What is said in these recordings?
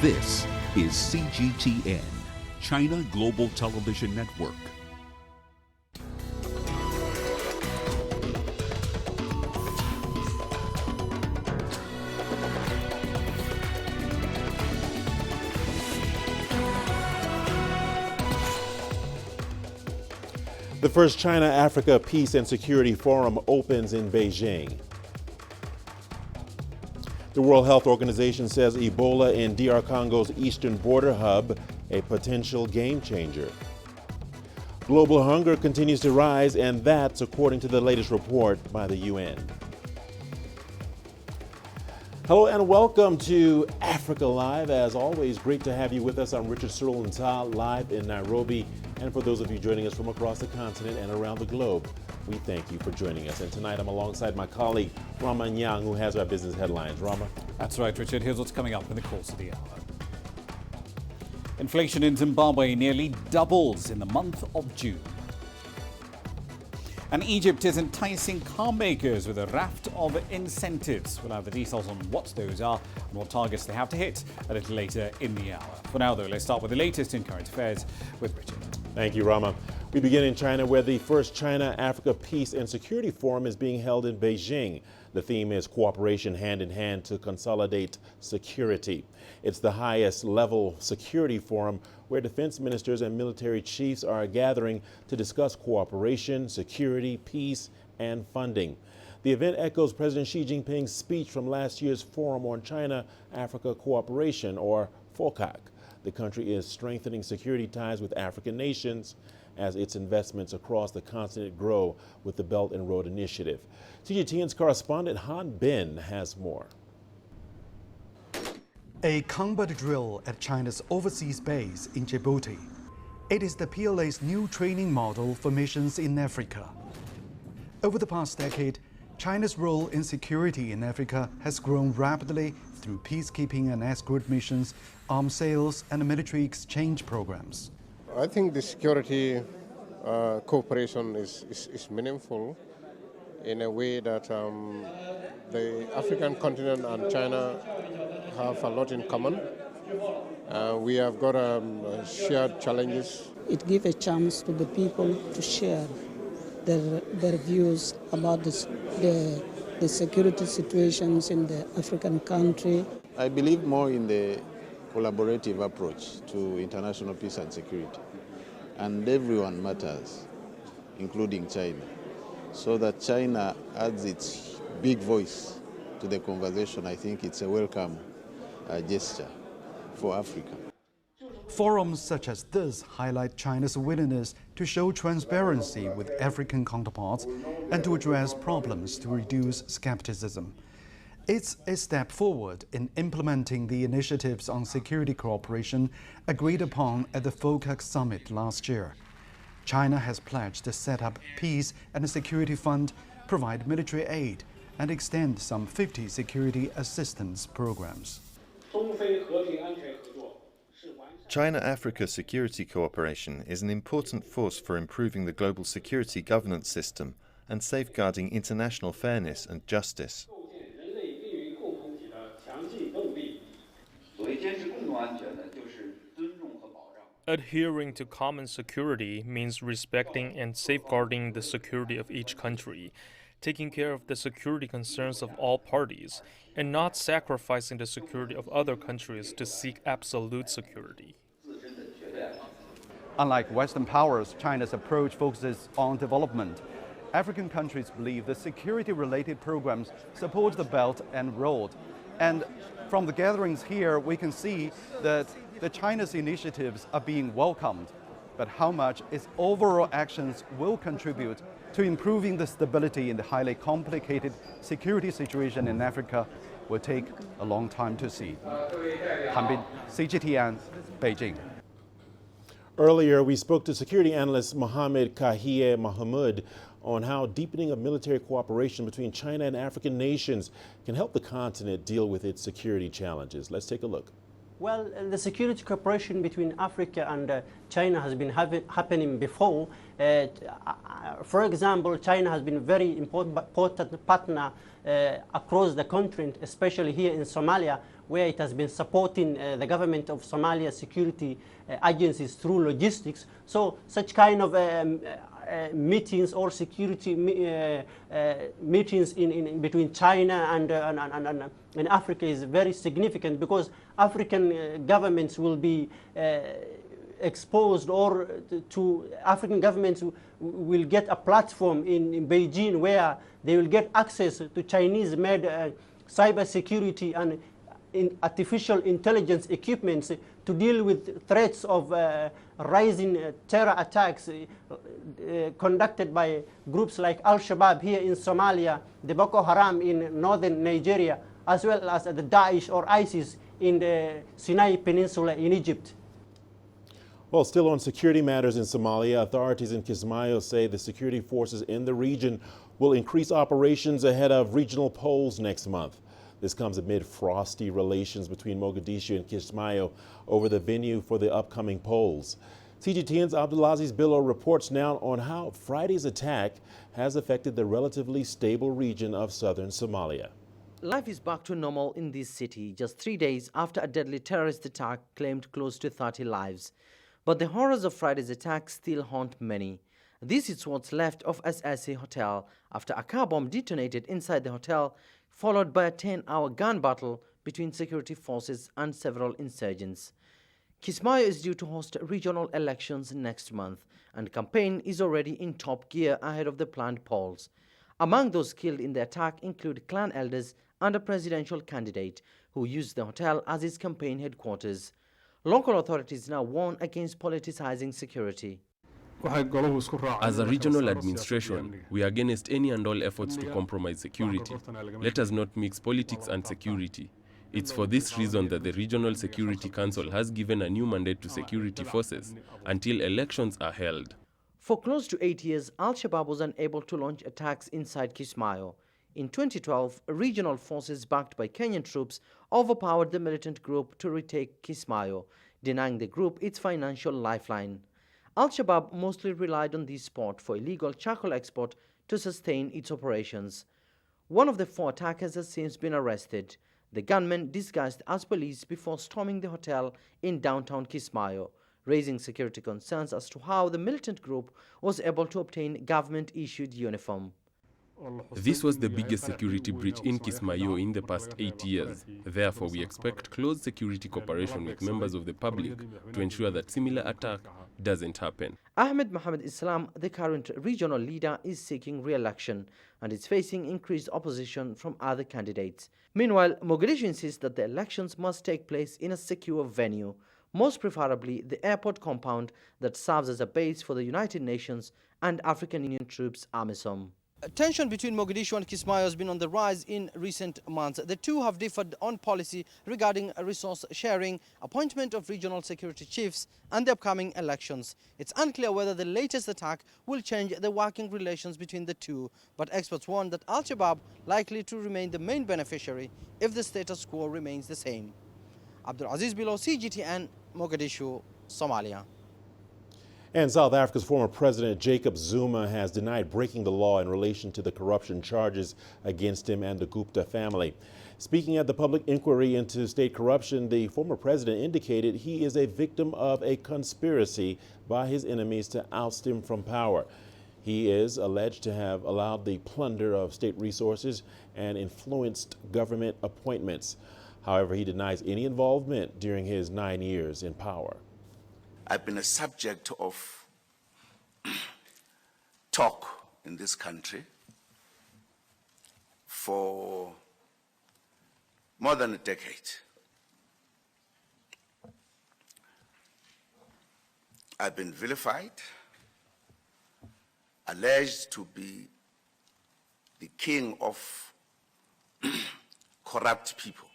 This is CGTN, China Global Television Network. The first China-Africa Peace and Security Forum opens in Beijing. The World Health Organization says Ebola in DR Congo's eastern border hub, a potential game changer. Global hunger continues to rise, and that's according to the latest report by the UN. Hello and welcome to Africa Live. As always, great to have you with us. I'm Richard Searle and Ta, live in Nairobi. And for those of you joining us from across the continent and around the globe, we thank you for joining us. And tonight I'm alongside my colleague, Rama Nyang, who has our business headlines. Rama? That's right, Richard. Here's what's coming up in the course of the hour. Inflation in Zimbabwe nearly doubles in the month of June. And Egypt is enticing car makers with a raft of incentives. We'll have the details on what those are and what targets they have to hit a little later in the hour. For now, though, let's start with the latest in current affairs with Richard. Thank you, Rama. We begin in China, where the first China-Africa Peace and Security Forum is being held in Beijing. The theme is cooperation hand in hand to consolidate security. It's the highest level security forum where defense ministers and military chiefs are gathering to discuss cooperation, security, peace, and funding. The event echoes President Xi Jinping's speech from last year's Forum on China-Africa Cooperation, or FOCAC. The country is strengthening security ties with African nations as its investments across the continent grow with the Belt and Road Initiative. CGTN's correspondent Han Bin has more. A combat drill at China's overseas base in Djibouti. It is the PLA's new training model for missions in Africa. Over the past decade, China's role in security in Africa has grown rapidly through peacekeeping and escort missions, arms sales, and military exchange programs. I think the security cooperation is meaningful in a way that the African continent and China have a lot in common. We have got shared challenges. It gives a chance to the people to share their views about the security situations in the African country. I believe more in the collaborative approach to international peace and security. And everyone matters, including China, so that China adds its big voice to the conversation. I think it's a welcome gesture for Africa. Forums such as this highlight China's willingness to show transparency with African counterparts and to address problems to reduce skepticism. It's a step forward in implementing the initiatives on security cooperation agreed upon at the FOCAC summit last year. China has pledged to set up Peace and Security Fund, provide military aid, and extend some 50 security assistance programs. China-Africa security cooperation is an important force for improving the global security governance system and safeguarding international fairness and justice. Adhering to common security means respecting and safeguarding the security of each country, taking care of the security concerns of all parties, and not sacrificing the security of other countries to seek absolute security. Unlike Western powers, China's approach focuses on development. African countries believe the security-related programs support the Belt and Road. And from the gatherings here, we can see that the China's initiatives are being welcomed. But how much its overall actions will contribute to improving the stability in the highly complicated security situation in Africa will take a long time to see. Han Bin, CGTN, Beijing. Earlier, we spoke to security analyst Mohamed Kahie Mahmoud on how deepening of military cooperation between China and African nations can help the continent deal with its security challenges. Let's take a look. Well, the security cooperation between Africa and China has been happening before. For example, China has been a very important partner across the continent, especially here in Somalia, where it has been supporting the government of Somalia security agencies through logistics. So such kind of meetings or security meetings in between China and Africa is very significant, because African governments will be exposed, or to African governments will get a platform in Beijing where they will get access to Chinese-made cyber security and artificial intelligence equipments to deal with threats of rising terror attacks conducted by groups like Al-Shabaab here in Somalia, the Boko Haram in northern Nigeria, as well as the Daesh or ISIS in the Sinai Peninsula in Egypt. Well, still on security matters in Somalia, authorities in Kismayo say the security forces in the region will increase operations ahead of regional polls next month. This comes amid frosty relations between Mogadishu and Kismayo over the venue for the upcoming polls. CGTN's Abdulaziz Billo reports now on how Friday's attack has affected the relatively stable region of southern Somalia. Life is back to normal in this city just 3 days after a deadly terrorist attack claimed close to 30 lives. But the horrors of Friday's attack still haunt many. This is what's left of SSA Hotel after a car bomb detonated inside the hotel, followed by a 10-hour gun battle between security forces and several insurgents. Kismayo is due to host regional elections next month, and campaign is already in top gear ahead of the planned polls. Among those killed in the attack include clan elders and a presidential candidate who used the hotel as his campaign headquarters. Local authorities now warn against politicizing security. As a regional administration, we are against any and all efforts to compromise security. Let us not mix politics and security. It's for this reason that the Regional Security Council has given a new mandate to security forces until elections are held. For close to 8 years, Al-Shabaab was unable to launch attacks inside Kismayo. In 2012, regional forces backed by Kenyan troops overpowered the militant group to retake Kismayo, denying the group its financial lifeline. Al-Shabaab mostly relied on this spot for illegal charcoal export to sustain its operations. One of the 4 attackers has since been arrested. The gunmen disguised as police before storming the hotel in downtown Kismayo, raising security concerns as to how the militant group was able to obtain government-issued uniform. This was the biggest security breach in Kismayo in the past 8 years. Therefore, we expect close security cooperation with members of the public to ensure that similar attack doesn't happen. Ahmed Mohamed Islam, the current regional leader, is seeking re-election and is facing increased opposition from other candidates. Meanwhile, Mogadishu insists that the elections must take place in a secure venue, most preferably the airport compound that serves as a base for the United Nations and African Union troops AMISOM. Tension between Mogadishu and Kismayo has been on the rise in recent months. The two have differed on policy regarding resource sharing, appointment of regional security chiefs, and the upcoming elections. It's unclear whether the latest attack will change the working relations between the two, but experts warn that Al-Shabaab likely to remain the main beneficiary if the status quo remains the same. Abdulaziz Billo, CGTN, Mogadishu, Somalia. And South Africa's former president Jacob Zuma has denied breaking the law in relation to the corruption charges against him and the Gupta family. Speaking at the public inquiry into state corruption, the former president indicated he is a victim of a conspiracy by his enemies to oust him from power. He is alleged to have allowed the plunder of state resources and influenced government appointments. However, he denies any involvement during his 9 years in power. I've been a subject of talk in this country for more than a decade. I've been vilified, alleged to be the king of corrupt people.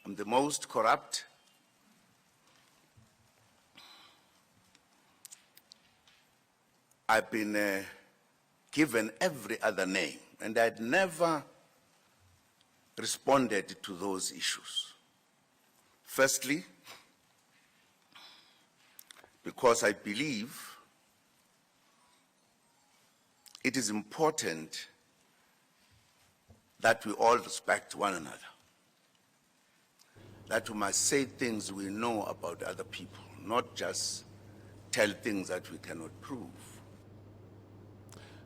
I'm the most corrupt. I've been given every other name, and I'd never responded to those issues. Firstly, because I believe it is important that we all respect one another, that we must say things we know about other people, not just tell things that we cannot prove.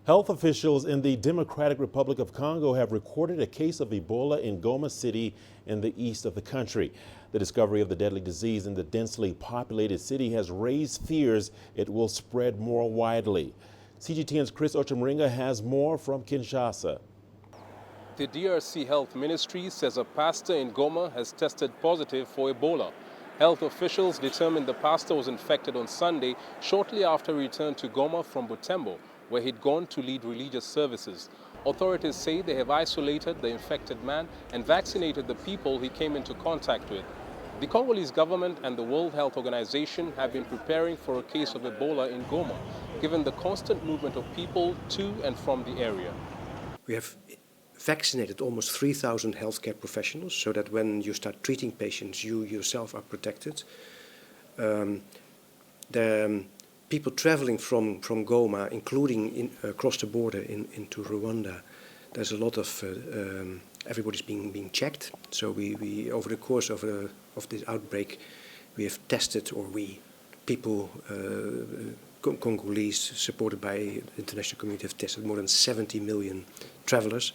Health officials in the Democratic Republic of Congo have recorded a case of Ebola in Goma City in the east of the country. The discovery of the deadly disease in the densely populated city has raised fears it will spread more widely. CGTN's Chris Ochemringa has more from Kinshasa. The DRC Health Ministry says a pastor in Goma has tested positive for Ebola. Health officials determined the pastor was infected on Sunday shortly after he returned to Goma from Butembo, where he'd gone to lead religious services. Authorities say they have isolated the infected man and vaccinated the people he came into contact with. The Congolese government and the World Health Organization have been preparing for a case of Ebola in Goma, given the constant movement of people to and from the area. We have vaccinated almost 3,000 healthcare professionals so that when you start treating patients, you yourself are protected. The people traveling from Goma, including across the border into Rwanda, there's a lot of everybody's being checked. So we over the course of this outbreak, we have tested, or people Congolese supported by the international community have tested more than 70 million travelers.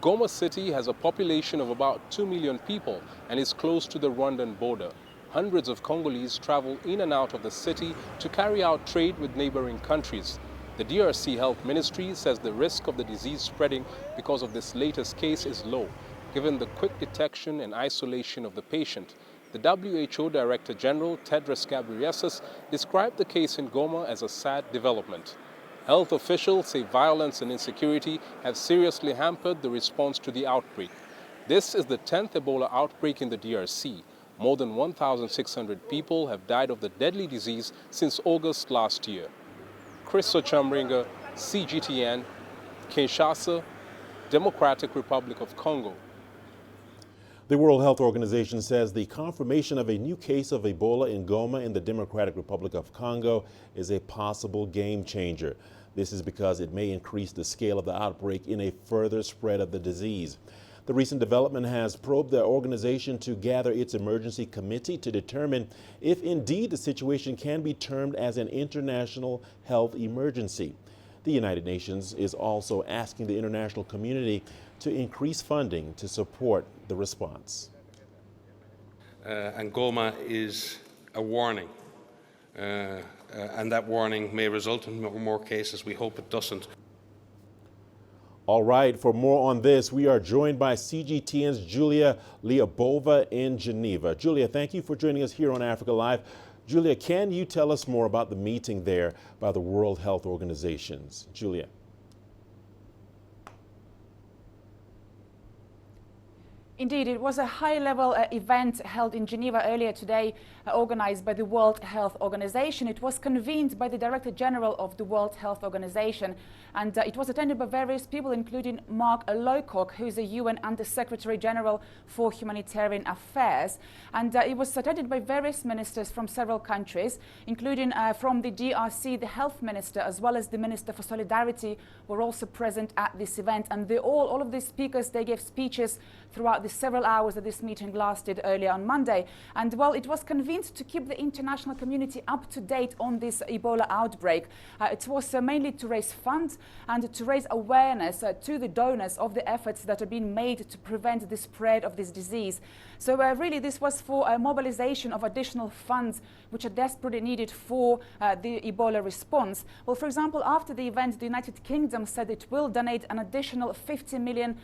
Goma City has a population of about 2 million people and is close to the Rwandan border. Hundreds of Congolese travel in and out of the city to carry out trade with neighboring countries. The DRC Health Ministry says the risk of the disease spreading because of this latest case is low, given the quick detection and isolation of the patient. The WHO Director General, Tedros Ghebreyesus, described the case in Goma as a sad development. Health officials say violence and insecurity have seriously hampered the response to the outbreak. This is the 10th Ebola outbreak in the DRC. More than 1,600 people have died of the deadly disease since August last year. Chris Ochemringa, CGTN, Kinshasa, Democratic Republic of Congo. The World Health Organization says the confirmation of a new case of Ebola in Goma in the Democratic Republic of Congo is a possible game changer. This is because it may increase the scale of the outbreak in a further spread of the disease. The recent development has probed the organization to gather its emergency committee to determine if indeed the situation can be termed as an international health emergency. The United Nations is also asking the international community to increase funding to support the response. And Goma is a warning, and that warning may result in more cases. We hope it doesn't. All right, for more on this, we are joined by CGTN's Julia Liabova in Geneva. Julia, thank you for joining us here on Africa Live. Julia, can you tell us more about the meeting there by the World Health Organizations? Julia. Indeed, it was a high-level event held in Geneva earlier today, organized by the World Health Organization. It was convened by the Director General of the World Health Organization, and it was attended by various people, including Mark Lowcock, who is a UN Under-Secretary General for Humanitarian Affairs. And it was attended by various ministers from several countries, including from the DRC, the Health Minister, as well as the Minister for Solidarity, were also present at this event. And all of these speakers, they gave speeches throughout the several hours that this meeting lasted earlier on Monday. And well, it was convened to keep the international community up to date on this Ebola outbreak. It was mainly to raise funds and to raise awareness to the donors of the efforts that are being made to prevent the spread of this disease. So really this was for a mobilization of additional funds which are desperately needed for the Ebola response. Well, for example, after the event, the United Kingdom said it will donate an additional £50 million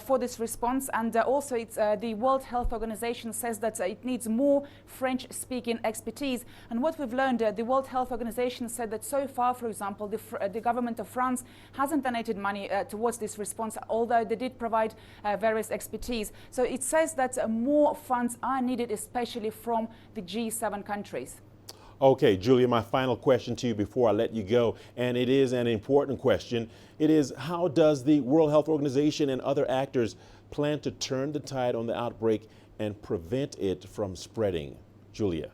for this response. And also it's, the World Health Organization says that it needs more French-speaking expertise. And what we've learned, the World Health Organization said that so far, for example, the government of France hasn't donated money towards this response, although they did provide various expertise. So it says that more funds are needed, especially from the G7 countries. Okay, Julia, my final question to you before I let you go, and it is an important question. It is, how does the World Health Organization and other actors plan to turn the tide on the outbreak and prevent it from spreading? Julia.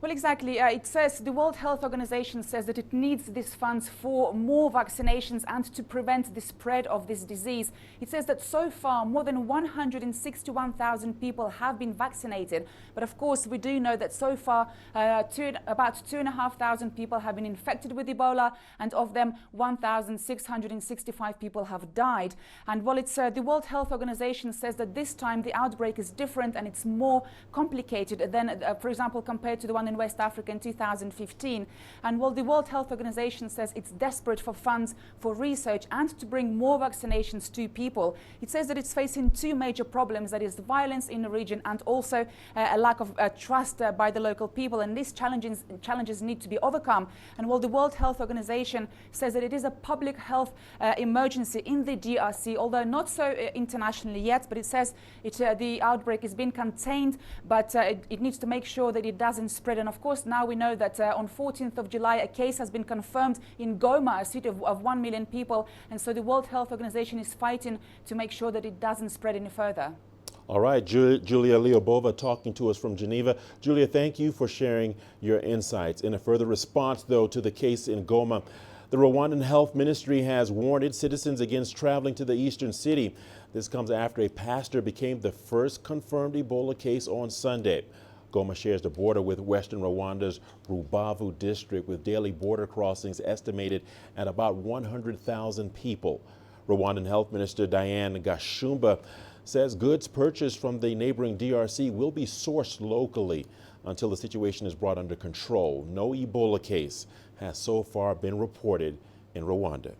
Well, exactly. It says the World Health Organization says that it needs these funds for more vaccinations and to prevent the spread of this disease. It says that so far more than 161,000 people have been vaccinated. But of course, we do know that so far about 2,500 people have been infected with Ebola, and of them 1,665 people have died. And while it's the World Health Organization says that this time the outbreak is different and it's more complicated than, for example, compared to the one in West Africa in 2015. And while the World Health Organization says it's desperate for funds for research and to bring more vaccinations to people, it says that it's facing two major problems, that is the violence in the region and also a lack of trust by the local people. And these challenges need to be overcome. And while the World Health Organization says that it is a public health emergency in the DRC, although not so internationally yet, but it says the outbreak is being contained, but it needs to make sure that it doesn't spread. And of course, now we know that on 14th of July, a case has been confirmed in Goma, a city of 1 million people. And so the World Health Organization is fighting to make sure that it doesn't spread any further. All right, Julia Leobova talking to us from Geneva. Julia, thank you for sharing your insights. In a further response, though, to the case in Goma, the Rwandan Health Ministry has warned its citizens against traveling to the eastern city. This comes after a pastor became the first confirmed Ebola case on Sunday. Goma shares the border with western Rwanda's Rubavu district, with daily border crossings estimated at about 100,000 people. Rwandan Health Minister Diane Gashumba says goods purchased from the neighboring DRC will be sourced locally until the situation is brought under control. No Ebola case has so far been reported in Rwanda.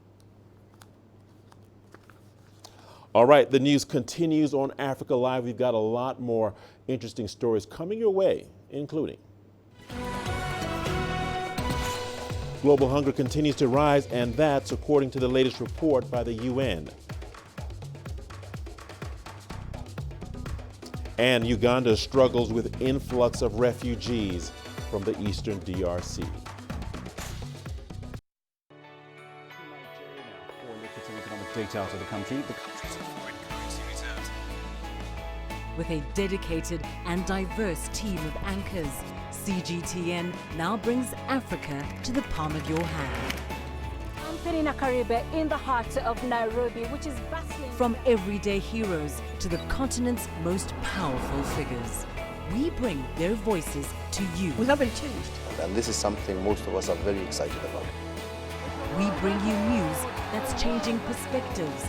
All right, the news continues on Africa Live. We've got a lot more interesting stories coming your way, including global hunger continues to rise, and that's according to the latest report by the UN. And Uganda struggles with influx of refugees from the eastern DRC. Data out of the country. The country's foreign currency reserves. With a dedicated and diverse team of anchors, CGTN now brings Africa to the palm of your hand. I'm Penina Karibe in the heart of Nairobi, which is bustling. From everyday heroes to the continent's most powerful figures, we bring their voices to you. We haven't changed. And this is something most of us are very excited about. We bring you news that's changing perspectives.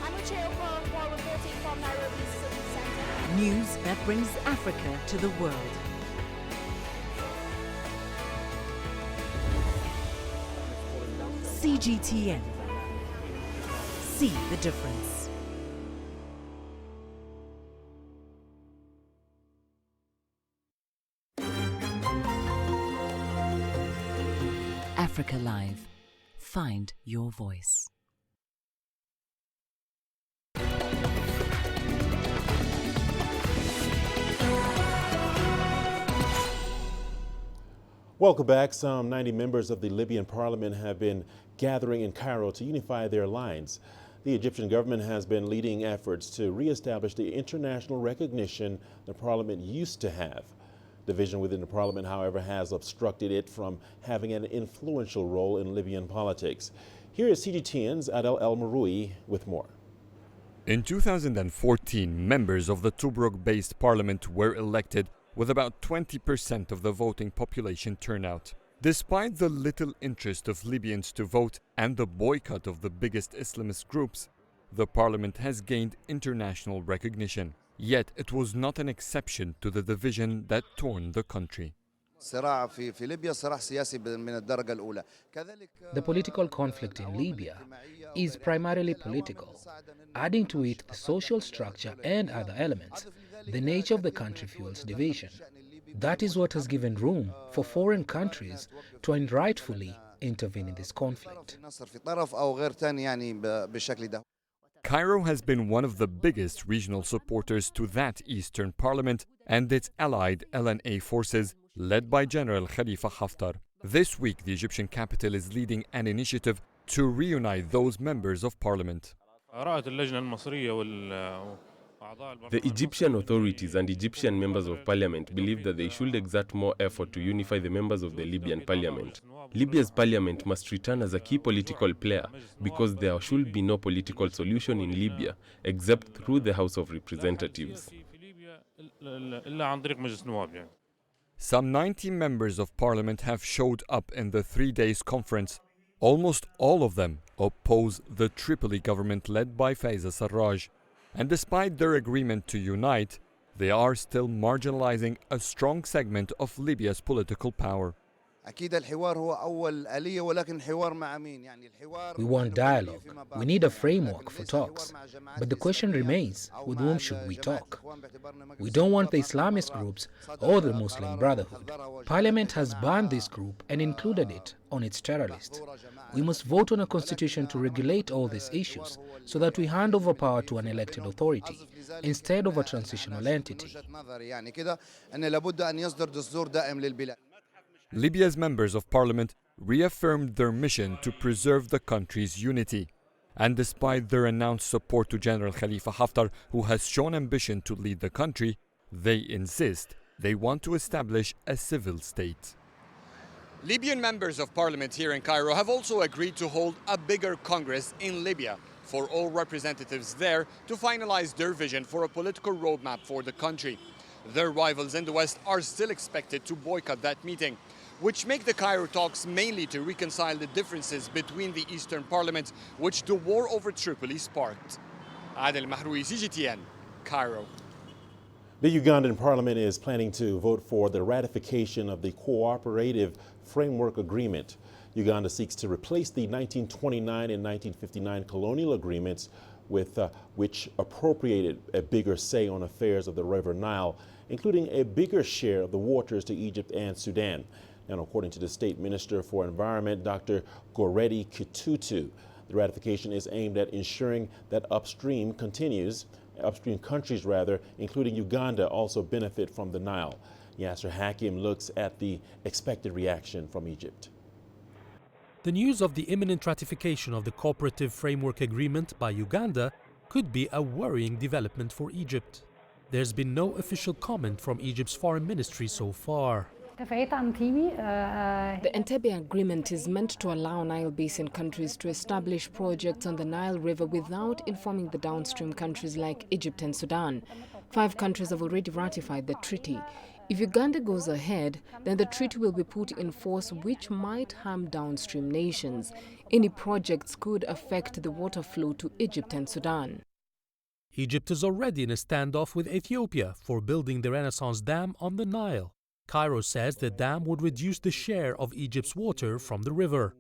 I'm Uche reporting from Nairobi City Center. News that brings Africa to the world. CGTN. See the difference. Africa Live. Find your voice. Welcome back. Some 90 members of the Libyan parliament have been gathering in Cairo to unify their lines. The Egyptian government has been leading efforts to reestablish the international recognition the parliament used to have. Division within the parliament, however, has obstructed it from having an influential role in Libyan politics. Here is CGTN's Adel El Maroui with more. In 2014, members of the Tobruk-based parliament were elected with about 20% of the voting population turnout. Despite the little interest of Libyans to vote and the boycott of the biggest Islamist groups, the parliament has gained international recognition. Yet it was not an exception to the division that torn the country. The political conflict in Libya is primarily political. Adding to it the social structure and other elements, the nature of the country fuels division. That is what has given room for foreign countries to rightfully intervene in this conflict. Cairo has been one of the biggest regional supporters to that Eastern Parliament and its allied LNA forces, led by General Khalifa Haftar. This week, the Egyptian capital is leading an initiative to reunite those members of parliament. The Egyptian authorities and Egyptian members of parliament believe that they should exert more effort to unify the members of the Libyan parliament. Libya's parliament must return as a key political player because there should be no political solution in Libya except through the House of Representatives. Some 90 members of parliament have showed up in the 3-day conference. Almost all of them oppose the Tripoli government led by Faiza Sarraj. And despite their agreement to unite, they are still marginalizing a strong segment of Libya's political power. We want dialogue. We need a framework for talks. But the question remains, with whom should we talk? We don't want the Islamist groups or the Muslim Brotherhood. Parliament has banned this group and included it on its terror list. We must vote on a constitution to regulate all these issues so that we hand over power to an elected authority instead of a transitional entity. Libya's members of parliament reaffirmed their mission to preserve the country's unity. And despite their announced support to General Khalifa Haftar, who has shown ambition to lead the country, they insist they want to establish a civil state. Libyan members of parliament here in Cairo have also agreed to hold a bigger Congress in Libya for all representatives there to finalize their vision for a political roadmap for the country. Their rivals in the West are still expected to boycott that meeting, which make the Cairo talks mainly to reconcile the differences between the Eastern parliaments, which the war over Tripoli sparked. Adel Mahroui, CGTN, Cairo. The Ugandan parliament is planning to vote for the ratification of the Cooperative Framework Agreement. Uganda seeks to replace the 1929 and 1959 colonial agreements with which appropriated a bigger say on affairs of the River Nile, including a bigger share of the waters to Egypt and Sudan. And according to the State Minister for Environment, Dr. Goredi Kitutu, the ratification is aimed at ensuring that upstream countries, including Uganda, also benefit from the Nile. Yasser Hakim looks at the expected reaction from Egypt. The news of the imminent ratification of the Cooperative Framework Agreement by Uganda could be a worrying development for Egypt. There's been no official comment from Egypt's foreign ministry so far. The Entebbe Agreement is meant to allow Nile Basin countries to establish projects on the Nile River without informing the downstream countries like Egypt and Sudan. 5 countries have already ratified the treaty. If Uganda goes ahead, then the treaty will be put in force, which might harm downstream nations. Any projects could affect the water flow to Egypt and Sudan. Egypt is already in a standoff with Ethiopia for building the Renaissance Dam on the Nile. Cairo says the dam would reduce the share of Egypt's water from the river.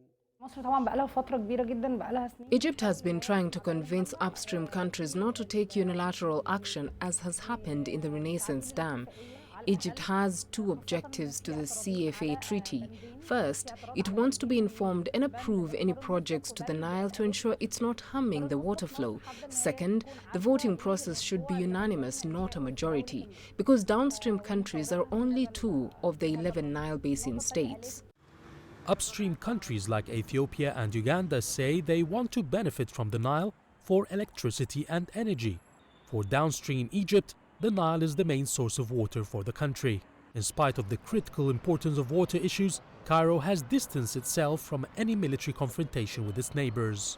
Egypt has been trying to convince upstream countries not to take unilateral action, as has happened in the Renaissance Dam. Egypt has 2 objectives to the CFA treaty. First, it wants to be informed and approve any projects to the Nile to ensure it's not harming the water flow. Second, the voting process should be unanimous, not a majority, because downstream countries are only 2 of the 11 Nile Basin states. Upstream countries like Ethiopia and Uganda say they want to benefit from the Nile for electricity and energy. For downstream Egypt, the Nile is the main source of water for the country. In spite of the critical importance of water issues, Cairo has distanced itself from any military confrontation with its neighbors.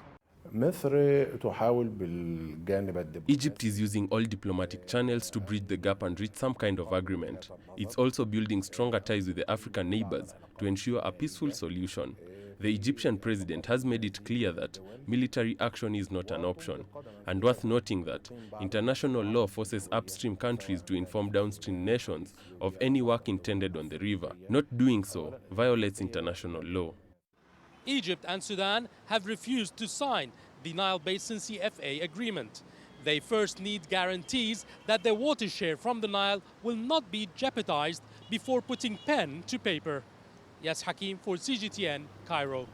Egypt is using all diplomatic channels to bridge the gap and reach some kind of agreement. It's also building stronger ties with the African neighbors to ensure a peaceful solution. The Egyptian president has made it clear that military action is not an option. And worth noting that international law forces upstream countries to inform downstream nations of any work intended on the river. Not doing so violates international law. Egypt and Sudan have refused to sign the Nile Basin CFA agreement. They first need guarantees that their water share from the Nile will not be jeopardized before putting pen to paper. Yes, Hakim for CGTN, Cairo.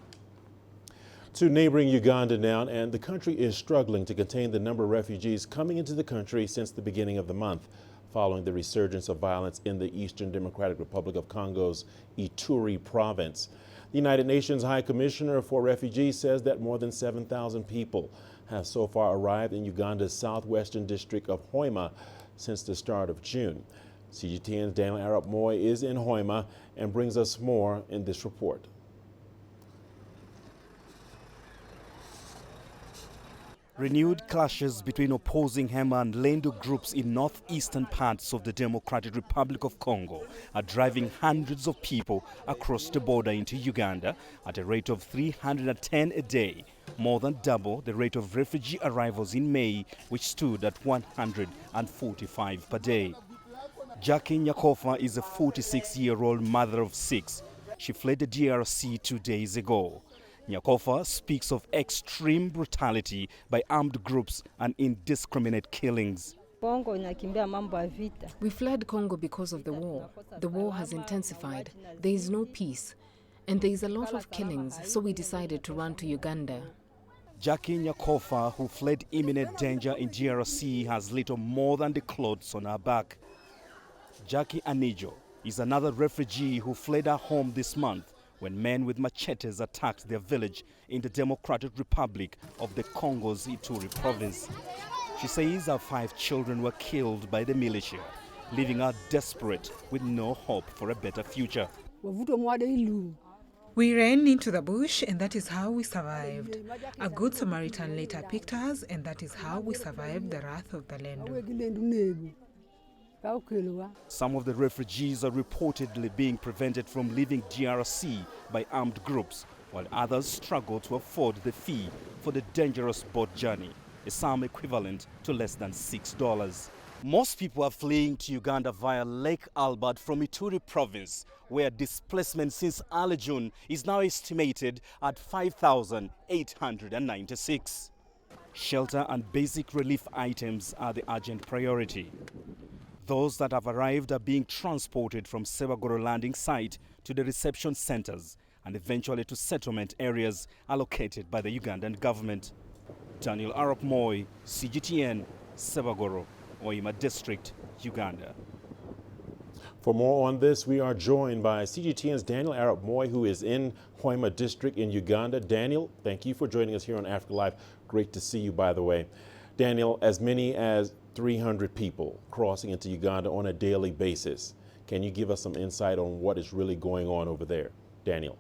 To neighboring Uganda now, and the country is struggling to contain the number of refugees coming into the country since the beginning of the month, following the resurgence of violence in the Eastern Democratic Republic of Congo's Ituri province. The United Nations High Commissioner for Refugees says that more than 7,000 people have so far arrived in Uganda's southwestern district of Hoima since the start of June. CGTN's Daniel Arap Moy is in Hoima and brings us more in this report. Renewed clashes between opposing Hema and Lendo groups in northeastern parts of the Democratic Republic of Congo are driving hundreds of people across the border into Uganda at a rate of 310 a day, more than double the rate of refugee arrivals in May, which stood at 145 per day. Jackie Nyakofa is a 46-year-old mother of 6. She fled the DRC 2 days ago. Nyakofa speaks of extreme brutality by armed groups and indiscriminate killings. We fled Congo because of the war. The war has intensified. There is no peace. And there is a lot of killings, so we decided to run to Uganda. Jackie Nyakofa, who fled imminent danger in DRC, has little more than the clothes on her back. Jackie Anijo is another refugee who fled her home this month when men with machetes attacked their village in the Democratic Republic of the Congo's Ituri province. She says her 5 children were killed by the militia, leaving her desperate with no hope for a better future. We ran into the bush and that is how we survived. A good Samaritan later picked us and that is how we survived the wrath of the Lendo. Some of the refugees are reportedly being prevented from leaving DRC by armed groups, while others struggle to afford the fee for the dangerous boat journey, a sum equivalent to less than $6. Most people are fleeing to Uganda via Lake Albert from Ituri province, where displacement since early June is now estimated at 5,896. Shelter and basic relief items are the urgent priority. Those that have arrived are being transported from Sebagoro landing site to the reception centers and eventually to settlement areas allocated by the Ugandan government. Daniel Arap Moy, CGTN, Sebagoro, Hoima District, Uganda. For more on this, we are joined by CGTN's Daniel Arap Moy, who is in Hoima District in Uganda. Daniel, thank you for joining us here on Africa Live. Great to see you, by the way. Daniel, as many as 300 people crossing into Uganda on a daily basis. Can you give us some insight on what is really going on over there? Daniel.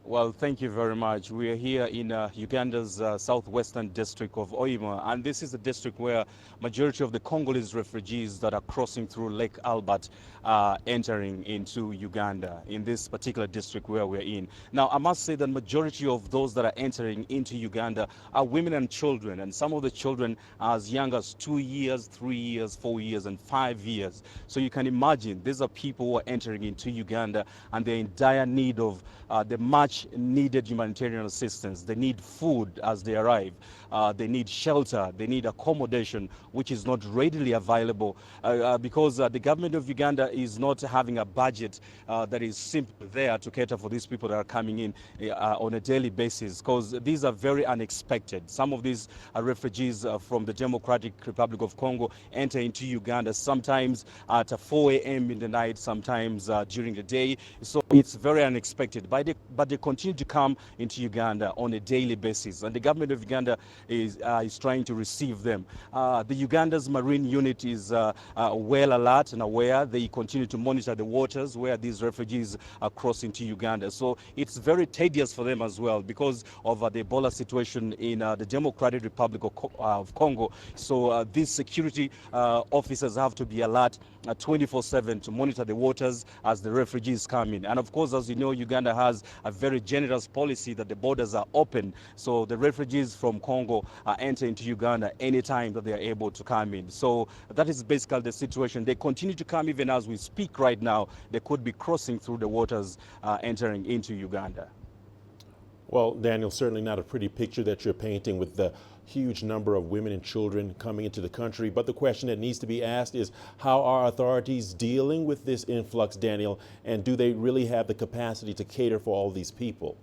Well, thank you very much. We are here in Uganda's southwestern district of Hoima, and this is a district where majority of the Congolese refugees that are crossing through Lake Albert are entering into Uganda, in this particular district where we're in. Now, I must say that majority of those that are entering into Uganda are women and children, and some of the children are as young as 2 years, 3 years, 4 years, and 5 years. So you can imagine these are people who are entering into Uganda, and they're in dire need of the much needed humanitarian assistance. They need food as they arrive. They need shelter. They need accommodation, which is not readily available because the government of Uganda is not having a budget that is simply there to cater for these people that are coming in on a daily basis, because these are very unexpected. Some of these refugees from the Democratic Republic of Congo enter into Uganda sometimes at 4 a.m. in the night, sometimes during the day. So it's very unexpected. But they continue to come into Uganda on a daily basis, and the government of Uganda is trying to receive them. The Uganda's Marine Unit is well alert and aware. They continue to monitor the waters where these refugees are crossing to Uganda. So it's very tedious for them as well because of the Ebola situation in the Democratic Republic of Congo. So these security officers have to be alert 24/7 to monitor the waters as the refugees come in. And of course, as you know, Uganda has a very generous policy that the borders are open. So the refugees from Congo enter into Uganda anytime that they are able to come in. So that is basically the situation. They continue to come even as we speak right now. They could be crossing through the waters entering into Uganda. Well, Daniel, certainly not a pretty picture that you're painting with the huge number of women and children coming into the country. But the question that needs to be asked is, how are authorities dealing with this influx, Daniel? And do they really have the capacity to cater for all these people?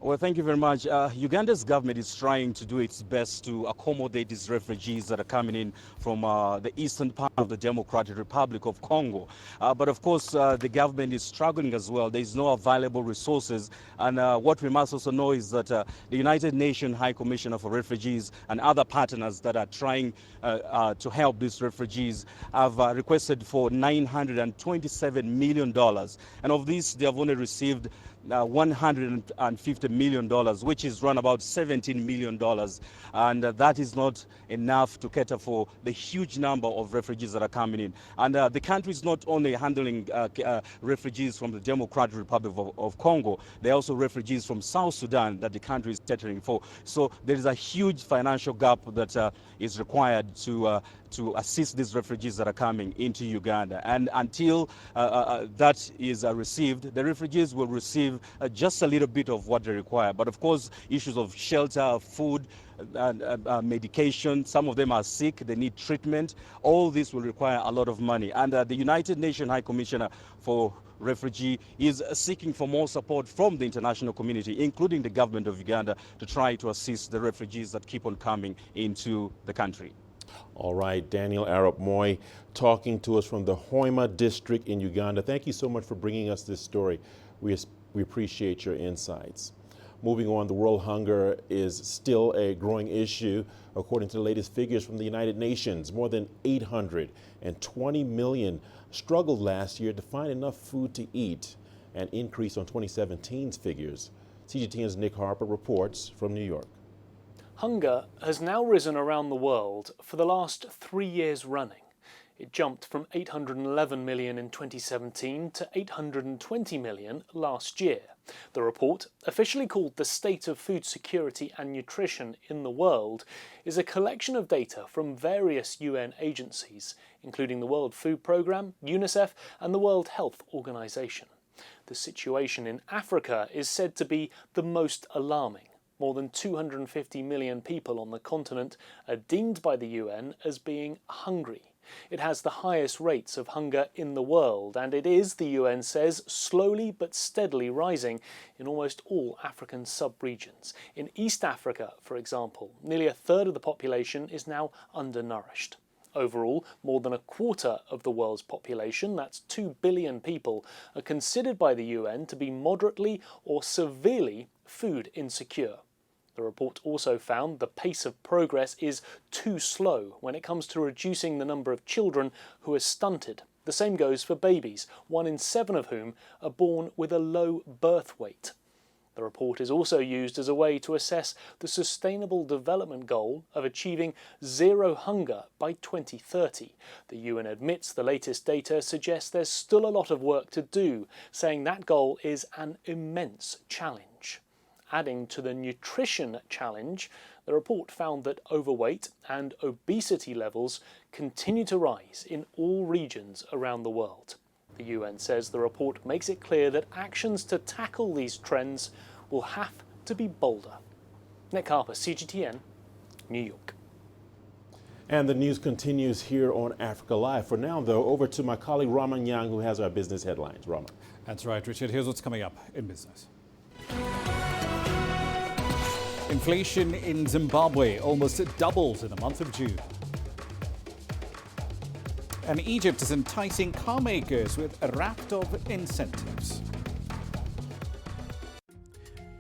Well, thank you very much. Uganda's government is trying to do its best to accommodate these refugees that are coming in from the eastern part of the Democratic Republic of Congo. But of course, the government is struggling as well. There is no available resources. And what we must also know is that the United Nations High Commissioner for Refugees and other partners that are trying to help these refugees have requested for $927 million. And of this, they have only received $150 million, which is around about $17 million. And that is not enough to cater for the huge number of refugees that are coming in. And the country is not only handling refugees from the Democratic Republic of Congo, there are also refugees from South Sudan that the country is catering for. So there is a huge financial gap that is required to assist these refugees that are coming into Uganda. And until that is received, the refugees will receive just a little bit of what they require. But of course, issues of shelter, food, medication, some of them are sick, they need treatment. All this will require a lot of money. And the United Nations High Commissioner for Refugee is seeking for more support from the international community, including the government of Uganda, to try to assist the refugees that keep on coming into the country. All right, Daniel Arap Moy talking to us from the Hoima district in Uganda. Thank you so much for bringing us this story. We appreciate your insights. Moving on, the world hunger is still a growing issue. According to the latest figures from the United Nations, more than 820 million struggled last year to find enough food to eat, an increase on 2017's figures. CGTN's Nick Harper reports from New York. Hunger has now risen around the world for the last 3 years running. It jumped from 811 million in 2017 to 820 million last year. The report, officially called The State of Food Security and Nutrition in the World, is a collection of data from various UN agencies, including the World Food Programme, UNICEF and the World Health Organization. The situation in Africa is said to be the most alarming. More than 250 million people on the continent are deemed by the UN as being hungry. It has the highest rates of hunger in the world, and it is, the UN says, slowly but steadily rising in almost all African sub-regions. In East Africa, for example, nearly a third of the population is now undernourished. Overall, more than a quarter of the world's population, that's 2 billion people, are considered by the UN to be moderately or severely food insecure. The report also found the pace of progress is too slow when it comes to reducing the number of children who are stunted. The same goes for babies, 1 in 7 of whom are born with a low birth weight. The report is also used as a way to assess the Sustainable Development Goal of achieving zero hunger by 2030. The UN admits the latest data suggests there's still a lot of work to do, saying that goal is an immense challenge. Adding to the nutrition challenge, the report found that overweight and obesity levels continue to rise in all regions around the world. The UN says the report makes it clear that actions to tackle these trends will have to be bolder. Nick Harper, CGTN, New York. And the news continues here on Africa Live. For now, though, over to my colleague Rama Nyang, who has our business headlines. Rama. That's right, Richard. Here's what's coming up in business. Inflation in Zimbabwe almost doubles in the month of June. And Egypt is enticing car makers with a raft of incentives.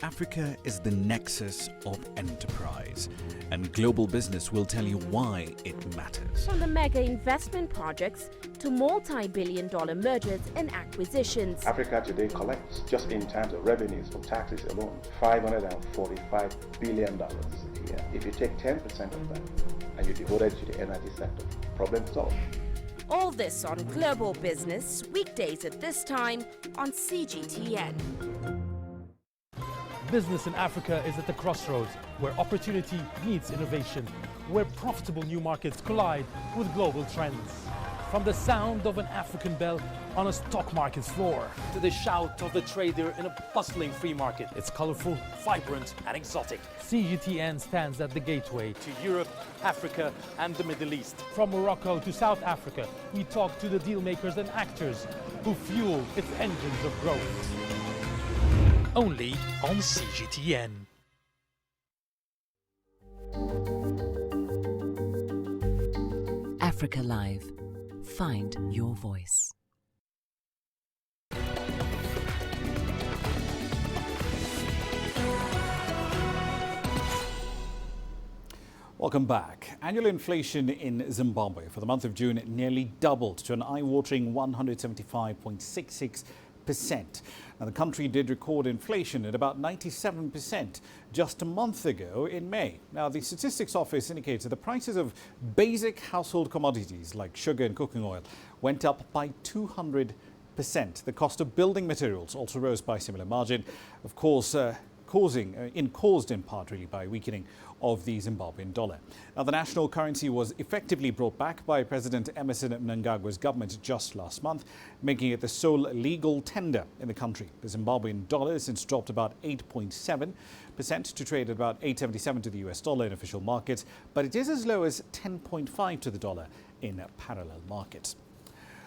Africa is the nexus of enterprise, and global business will tell you why it matters. From the mega investment projects to multi-billion-dollar mergers and acquisitions. Africa today collects, just in terms of revenues from taxes alone, $545 billion a year. If you take 10% of that and you devote it to the energy sector, problem solved. All this on Global Business, weekdays at this time on CGTN. Business in Africa is at the crossroads, where opportunity meets innovation, where profitable new markets collide with global trends. From the sound of an African bell on a stock market's floor to the shout of the trader in a bustling free market, it's colorful, vibrant and exotic. CGTN stands at the gateway to Europe, Africa and the Middle East. From Morocco to South Africa, we talk to the deal makers and actors who fuel its engines of growth. only on CGTN. Africa Live. Find your voice. Welcome back. Annual inflation in Zimbabwe for the month of June nearly doubled to an eye-watering 175.66%. Now, the country did record inflation at about 97% just a month ago in May. Now, the Statistics Office indicates that the prices of basic household commodities like sugar and cooking oil went up by 200%. The cost of building materials also rose by a similar margin, of course, caused in part really by weakening of the Zimbabwean dollar. Now, the national currency was effectively brought back by President Emerson Mnangagwa's government just last month, making it the sole legal tender in the country. The Zimbabwean dollar has since dropped about 8.7% to trade at about 8.77 to the US dollar in official markets, but it is as low as 10.5 to the dollar in parallel markets.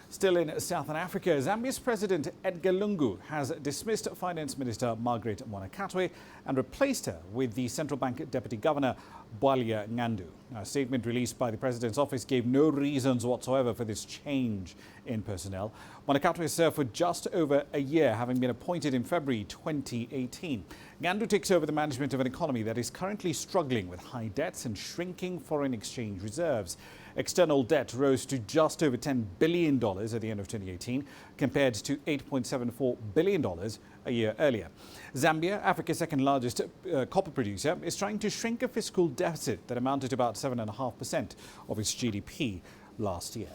Still in Southern Africa, Zambia's President Edgar Lungu has dismissed Finance Minister Margaret Mwanakatwe and replaced her with the Central Bank Deputy Governor Bwalia Ngandu. A statement released by the President's office gave no reasons whatsoever for this change in personnel. Mwanakatwe served for just over a year, having been appointed in February 2018. Ngandu takes over the management of an economy that is currently struggling with high debts and shrinking foreign exchange reserves. External debt rose to just over $10 billion at the end of 2018, compared to $8.74 billion a year earlier. Zambia, Africa's second largest copper producer, is trying to shrink a fiscal deficit that amounted to about 7.5% of its GDP last year.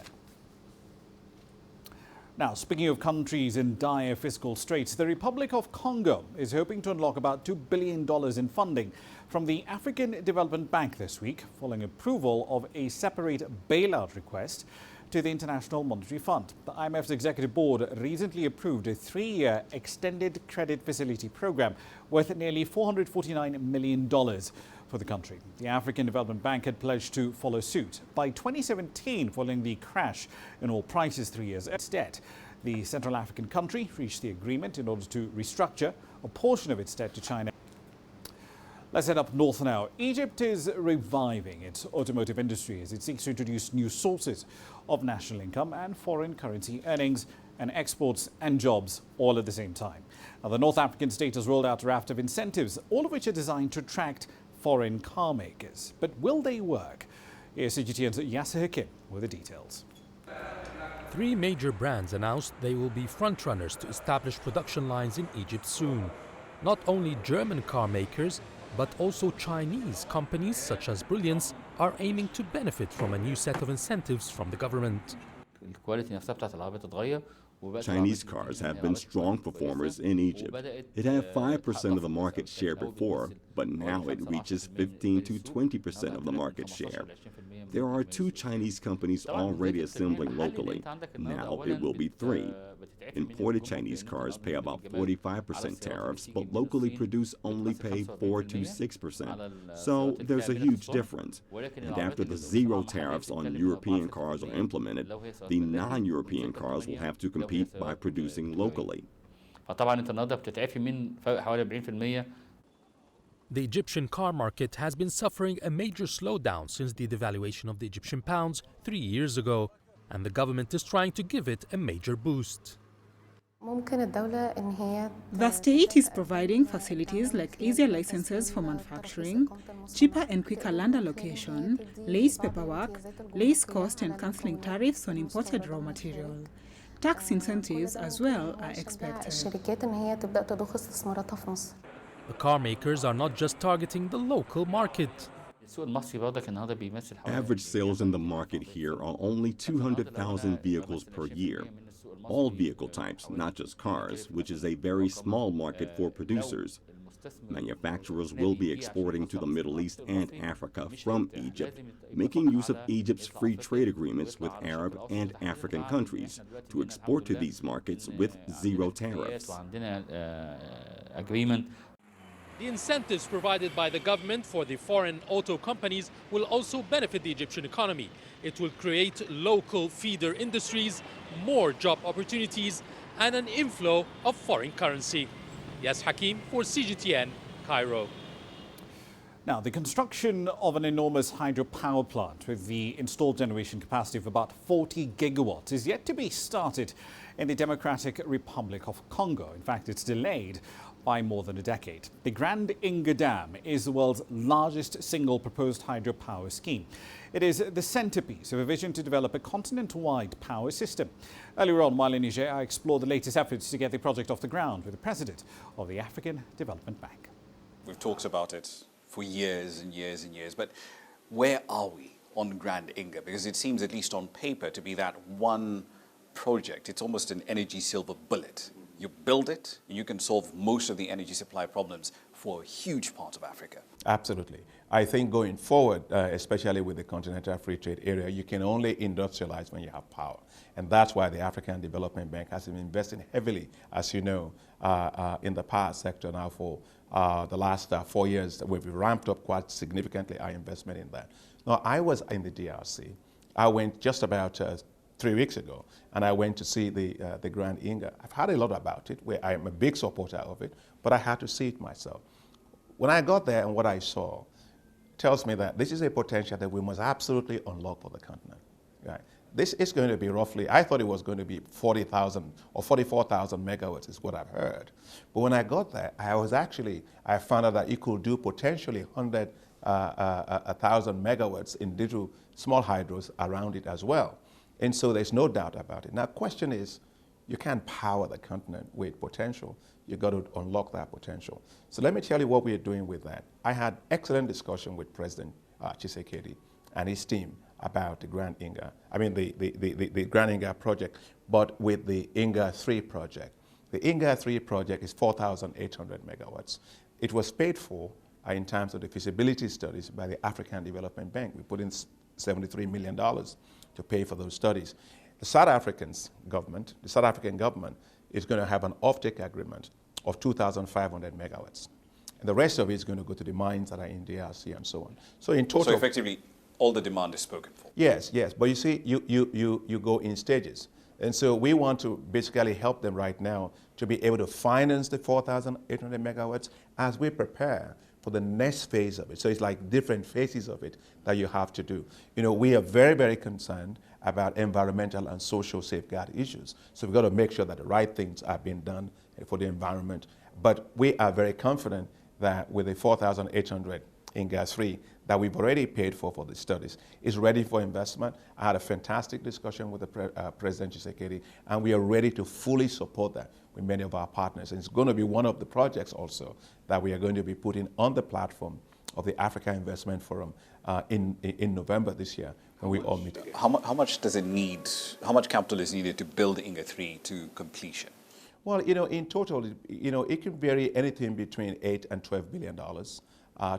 Now, speaking of countries in dire fiscal straits, the Republic of Congo is hoping to unlock about $2 billion in funding from the African Development Bank this week, following approval of a separate bailout request to the International Monetary Fund. The IMF's executive board recently approved a 3-year extended credit facility program worth nearly $449 million for the country. The African Development Bank had pledged to follow suit. By 2017, following the crash in oil prices 3 years its debt, the Central African country reached the agreement in order to restructure a portion of its debt to China. Let's head up north now. Egypt is reviving its automotive industry as it seeks to introduce new sources of national income and foreign currency earnings and exports and jobs all at the same time. Now, the North African state has rolled out a raft of incentives, all of which are designed to attract foreign car makers. But will they work? Here's CGTN's Yasser Hakim with the details. 3 major brands announced they will be frontrunners to establish production lines in Egypt soon. Not only German car makers, but also Chinese companies such as Brilliance are aiming to benefit from a new set of incentives from the government. Chinese cars have been strong performers in Egypt. It had 5% of the market share before, but now it reaches 15 to 20% of the market share. There are 2 Chinese companies already assembling locally. Now it will be 3. Imported Chinese cars pay about 45% tariffs, but locally produced only pay 4 to 6%. So there's a huge difference. And after the zero tariffs on European cars are implemented, the non-European cars will have to compete by producing locally. The Egyptian car market has been suffering a major slowdown since the devaluation of the Egyptian pounds 3 years ago, and the government is trying to give it a major boost. The state is providing facilities like easier licenses for manufacturing, cheaper and quicker land allocation, less paperwork, less cost and cancelling tariffs on imported raw material. Tax incentives as well are expected. The car makers are not just targeting the local market. Average sales in the market here are only 200,000 vehicles per year. All vehicle types, not just cars, which is a very small market for producers. Manufacturers will be exporting to the Middle East and Africa from Egypt, making use of Egypt's free trade agreements with Arab and African countries to export to these markets with zero tariffs. The incentives provided by the government for the foreign auto companies will also benefit the Egyptian economy. It will create local feeder industries, more job opportunities, and an inflow of foreign currency. Yes Hakim for CGTN, Cairo. Now, the construction of an enormous hydropower plant with the installed generation capacity of about 40 gigawatts is yet to be started in the Democratic Republic of Congo. In fact, it's delayed by more than a decade. The Grand Inga Dam is the world's largest single proposed hydropower scheme. It is the centerpiece of a vision to develop a continent-wide power system. Earlier on, while in Niger, I explored the latest efforts to get the project off the ground with the president of the African Development Bank. We've talked about it for years and years and years, but where are we on Grand Inga? Because it seems, at least on paper, to be that one project. It's almost an energy silver bullet. You build it, you can solve most of the energy supply problems for a huge part of Africa. Absolutely. I think going forward, especially with the Continental Free Trade Area, you can only industrialize when you have power. And that's why the African Development Bank has been investing heavily, as you know, in the power sector now for the last 4 years. We've ramped up quite significantly our investment in that. Now, I was in the DRC. I went just about 3 weeks ago, and I went to see the Grand Inga. I've heard a lot about it, where I am a big supporter of it, but I had to see it myself. When I got there and what I saw tells me that this is a potential that we must absolutely unlock for the continent. Right? This is going to be roughly, I thought it was going to be 40,000 or 44,000 megawatts is what I've heard. But when I got there, I found out that it could do potentially 1,000 megawatts in little small hydros around it as well. And so there's no doubt about it. Now, the question is, you can't power the continent with potential. You've got to unlock that potential. So let me tell you what we are doing with that. I had excellent discussion with President Tshisekedi and his team about the Grand Inga, the Grand Inga project, but with the Inga 3 project. The Inga 3 project is 4,800 megawatts. It was paid for in terms of the feasibility studies by the African Development Bank. We put in $73 million to pay for those studies. The South African government is going to have an offtake agreement of 2,500 megawatts. And the rest of it is going to go to the mines that are in DRC and so on. So in total, so effectively, all the demand is spoken for. Yes, yes. But you see, you go in stages. And so we want to basically help them right now to be able to finance the 4,800 megawatts as we prepare for the next phase of it. So it's like different phases of it that you have to do. You know, we are very, very concerned about environmental and social safeguard issues. So we've got to make sure that the right things are being done for the environment. But we are very confident that with the 4,800 Inga 3 that we've already paid for the studies is ready for investment. I had a fantastic discussion with the President Tshisekedi, and we are ready to fully support that with many of our partners. And it's going to be one of the projects also that we are going to be putting on the platform of the Africa Investment Forum in November this year when we all meet again. How much does it need, how much capital is needed to build Inga 3 to completion? Well, you know, in total, you know, it can vary anything between $8 and $12 billion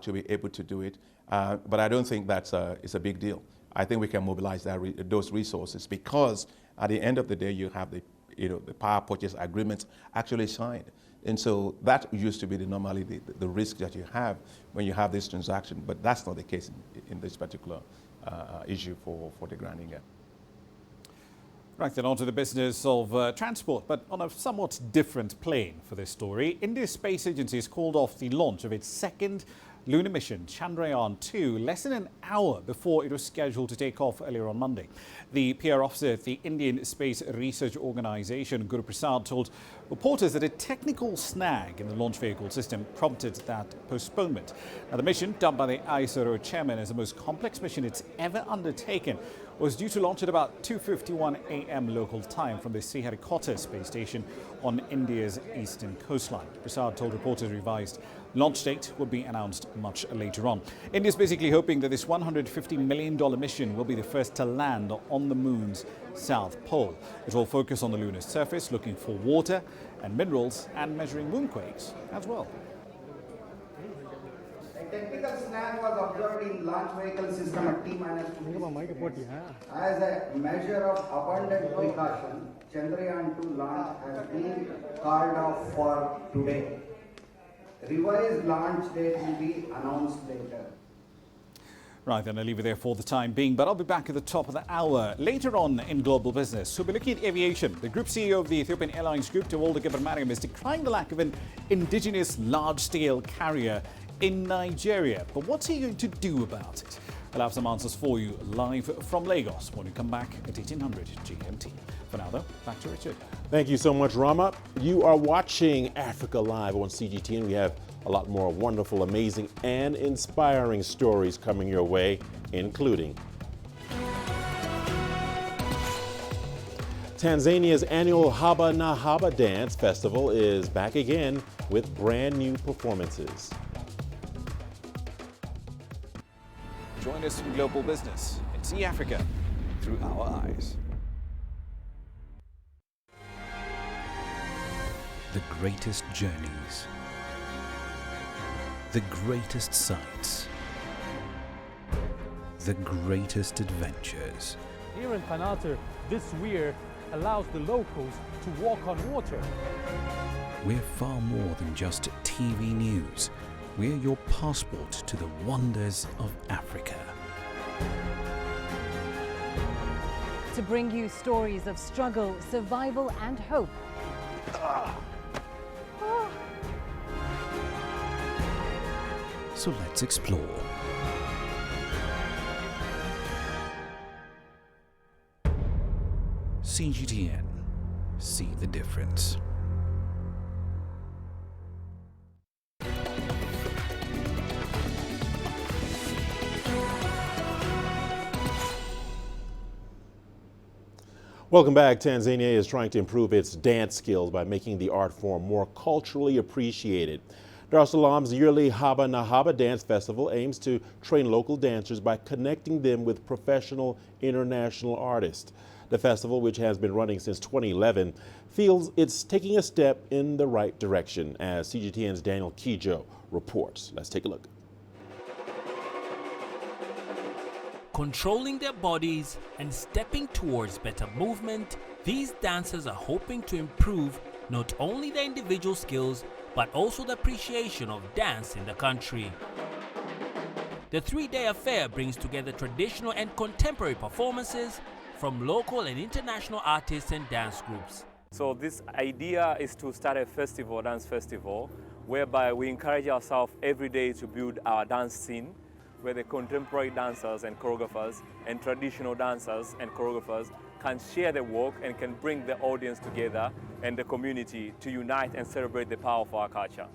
to be able to do it. But I don't think it's a big deal. I think we can mobilize those resources because at the end of the day, you have the power purchase agreements actually signed. And so that used to be normally the risk that you have when you have this transaction, but that's not the case in this particular issue for the Grand Inga. Right, then on to the business of transport, but on a somewhat different plane for this story. India's space agency has called off the launch of its second lunar mission, Chandrayaan-2, less than an hour before it was scheduled to take off earlier on Monday. The PR officer at the Indian Space Research Organisation, Guru Prasad, told reporters that a technical snag in the launch vehicle system prompted that postponement. Now, the mission, dubbed by the ISRO chairman as the most complex mission it's ever undertaken, was due to launch at about 2:51 a.m. local time from the Sriharikota space station on India's eastern coastline. Prasad told reporters revised launch date would be announced much later on. India's basically hoping that this $150 million mission will be the first to land on the moon's south pole. It will focus on the lunar surface, looking for water and minerals and measuring moonquakes as well. A technical snag was observed in launch vehicle system at T-2. As a measure of abundant precaution, Chandrayaan-2 launch has been called off for today. Revised launch date will be announced later. Right, then I'll leave it there for the time being, but I'll be back at the top of the hour. Later on in Global Business, we'll be looking at aviation. The Group CEO of the Ethiopian Airlines Group, Rama Nyang, is decrying the lack of an indigenous large-scale carrier in Nigeria. But what's he going to do about it? I'll have some answers for you live from Lagos when we come back at 1800 GMT. For now, though, back to Richard. Thank you so much, Rama. You are watching Africa Live on CGT, and we have a lot more wonderful, amazing, and inspiring stories coming your way, including Tanzania's annual Haba na Haba Dance Festival is back again with brand new performances. Join us in Global Business and see Africa through our eyes. The greatest journeys, the greatest sights, the greatest adventures. Here in Panata, this weir allows the locals to walk on water. We're far more than just TV news. We're your passport to the wonders of Africa. To bring you stories of struggle, survival and hope. So let's explore. CGTN. See the difference. Welcome back. Tanzania is trying to improve its dance skills by making the art form more culturally appreciated. Dar es Salaam's yearly Haba na Haba Dance Festival aims to train local dancers by connecting them with professional international artists. The festival, which has been running since 2011, feels it's taking a step in the right direction, as CGTN's Daniel Kijo reports. Let's take a look. Controlling their bodies and stepping towards better movement, these dancers are hoping to improve not only their individual skills, but also the appreciation of dance in the country. The three-day affair brings together traditional and contemporary performances from local and international artists and dance groups. So this idea is to start a festival, dance festival, whereby we encourage ourselves every day to build our dance scene, where the contemporary dancers and choreographers and traditional dancers and choreographers can share their work and can bring the audience together and the community to unite and celebrate the power of our culture.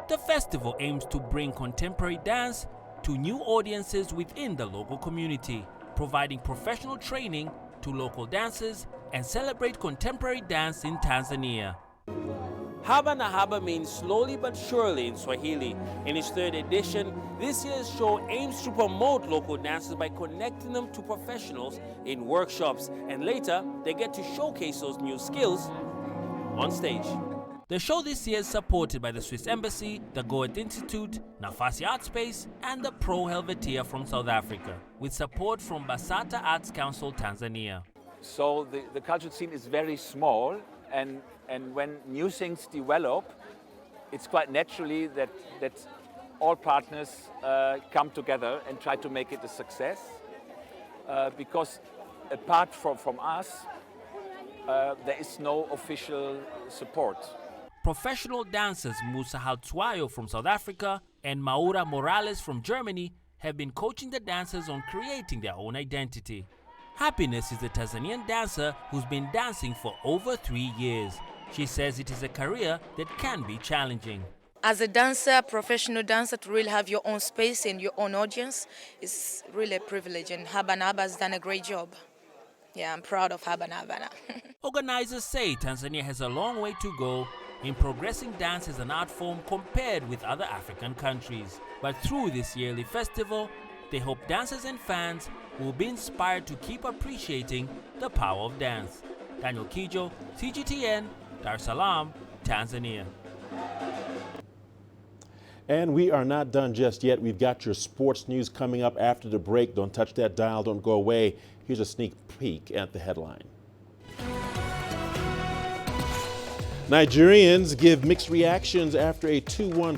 The festival aims to bring contemporary dance to new audiences within the local community, providing professional training to local dancers and celebrate contemporary dance in Tanzania. Haba na Haba means slowly but surely in Swahili. In its third edition, this year's show aims to promote local dancers by connecting them to professionals in workshops, and later they get to showcase those new skills on stage. The show this year is supported by the Swiss Embassy, the Goethe Institute, Nafasi Art Space, and the Pro Helvetia from South Africa, with support from Basata Arts Council Tanzania. So the cultural scene is very small, and when new things develop, it's quite naturally that all partners come together and try to make it a success. Because apart from us, there is no official support. Professional dancers Musa Haltwayo from South Africa and Maura Morales from Germany have been coaching the dancers on creating their own identity. Happiness is a Tanzanian dancer who's been dancing for over 3 years. She says it is a career that can be challenging. As a dancer, professional dancer, to really have your own space and your own audience is really a privilege, and Haba na Haba has done a great job. Yeah, I'm proud of Haba na Haba. Organizers say Tanzania has a long way to go in progressing dance as an art form compared with other African countries. But through this yearly festival, they hope dancers and fans will be inspired to keep appreciating the power of dance. Daniel Kijo, CGTN, Dar es Salaam, Tanzania. And we are not done just yet. We've got your sports news coming up after the break. Don't touch that dial, don't go away. Here's a sneak peek at the headline. Nigerians give mixed reactions after a 2-1